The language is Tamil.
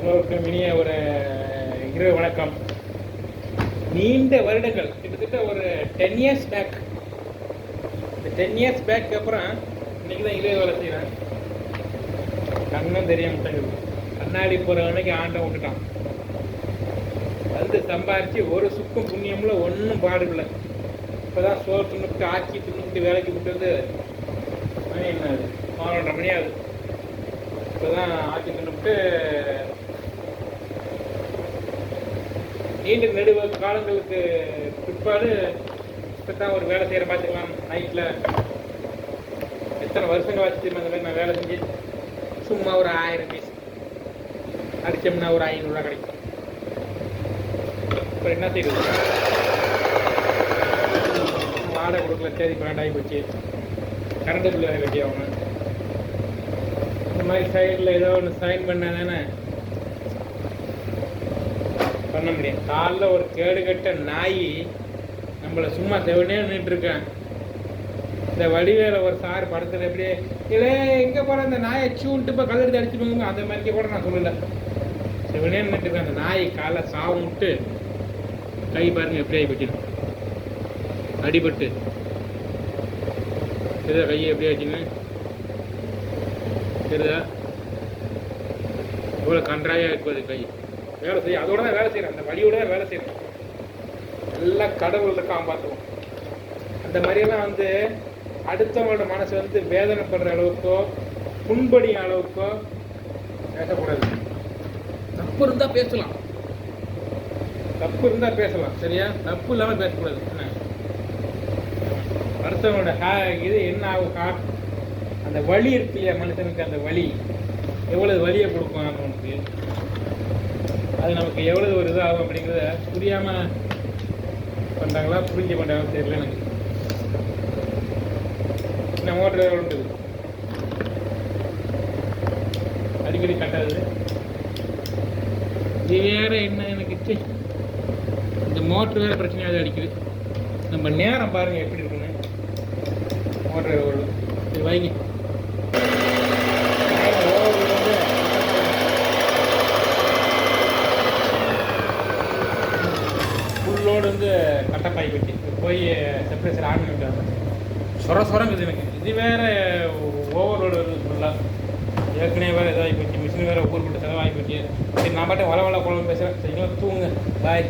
எல்லோருக்கும் இனிய ஒரு இரவு வணக்கம். நீண்ட வருடங்கள் கிட்டத்தட்ட ஒரு 10 இயர்ஸ் பேக், இந்த 10 இயர்ஸ் பேக் அப்புறம் இன்னைக்கு தான் இதே வேலை செய்கிறேன். கண்ணும் தெரிய மாட்டேங்குது. கண்ணாடி போகிற அன்னைக்கு ஆண்டை விட்டுட்டான். வந்து சம்பாரித்து ஒரு சுக்கும் புண்ணியம்ல ஒன்றும் பாடுகளை. இப்போ தான் சோறு தின்னுட்டு ஆக்கி தின்னுட்டு வேலைக்கு விட்டு வந்து மணி என்ன ஆகுது, 11:30 மணி ஆகுது. இப்போ தான் ஆக்கி தின்னுட்டு நீண்ட நெடுவ காலங்களுக்கு பிற்பாடு இப்போ தான் ஒரு வேலை செய்கிற பார்த்துக்கலாம். நைட்டில் எத்தனை வருஷங்கள் வச்சு அந்த மாதிரி நான் வேலை செஞ்சு சும்மா ஒரு 1000 பீஸ் அடித்தோம்னா ஒரு 500 ரூபா கிடைக்கும். இப்போ என்ன செய்யுது, வாடகை கொடுக்கல, தேதி பன்னெண்டாகி போச்சு, கரண்ட் பில் வேலை கட்டி ஆகணும். இந்த மாதிரி சைடில் ஏதோ ஒன்று சைன் பண்ணால் தானே பண்ண முடியும். காலைல ஒரு கேடு கட்ட நாய் நம்மளை சும்மா செவனே நின்றுருக்கேன். இந்த வடிவேல ஒரு சார் படத்தில் எப்படியே இல்லை எங்கே போகிற அந்த நாயை சூன்ட்டு இப்போ கல்லெடுத்து அடிச்சுடுவாங்க, அந்த மாதிரிக்கே கூட நான் சொல்லலை. செவனே நின்றுருக்கேன். அந்த நாய் காலை சாவு விட்டு கை பாருங்க எப்படி ஆகி போச்சு, அடிபட்டு தெரியுதா, கையை எப்படி ஆச்சுன்னு தெரியுதா, இவ்வளோ கன்றாயாக இருப்பது கை. வேலை செய்ய அதோட தான் வேலை செய்கிறேன், அந்த வழியோட தான் வேலை செய்கிறேன். எல்லாம் கடவுள் இருக்கான் பார்த்துவோம். அந்த மாதிரியெல்லாம் வந்து அடுத்தவங்களோட மனசு வந்து வேதனைப்படுற அளவுக்கோ புண்படிய அளவுக்கோ பேசக்கூடாது. தப்பு இருந்தால் பேசலாம், தப்பு இருந்தால் பேசலாம், சரியா? தப்பு இல்லாமல் பேசக்கூடாது. என்ன அடுத்தவங்களோட இது என்ன ஆகும், அந்த வலி இருக்கு இல்லையா மனுஷனுக்கு, அந்த வலி எவ்வளவு வலியை கொடுக்கும் நமக்கு, அது நமக்கு எவ்வளவு ஒரு இதாகும் அப்படிங்கிறத புரியாமல் பண்ணுறாங்களா புரிஞ்ச பண்ணுறாங்களா தெரியல எனக்கு. என்ன மோட்டர் வேறு இருக்குது, அடிக்கடி கட்டாது. இது வேற என்ன எனக்கு, இந்த மோட்ரு வேறு பிரச்சனையாக அடிக்குது. நம்ம நேரம் பாருங்கள் எப்படி இருக்குன்னு. மோட்டர் வேறு இது வைங்க, ஃபுல்லோடு வந்து கட்டப்பாய் கட்டி போய் செப்பரேசர் ஆன் பண்ணிட்டாங்க. சொரங்குது எனக்கு. இது வேறு ஓவர்லோடு வருது ஃபுல்லாக. ஏற்கனவே வேறு இதாகி போச்சு, மிஷின் வேறு ஊர் போட்டு செலவாகி போச்சு. சரி நான் பாட்டு வள குழம்பு பேசுகிறேன். சரிங்களா, தூங்குங்க, பாய்.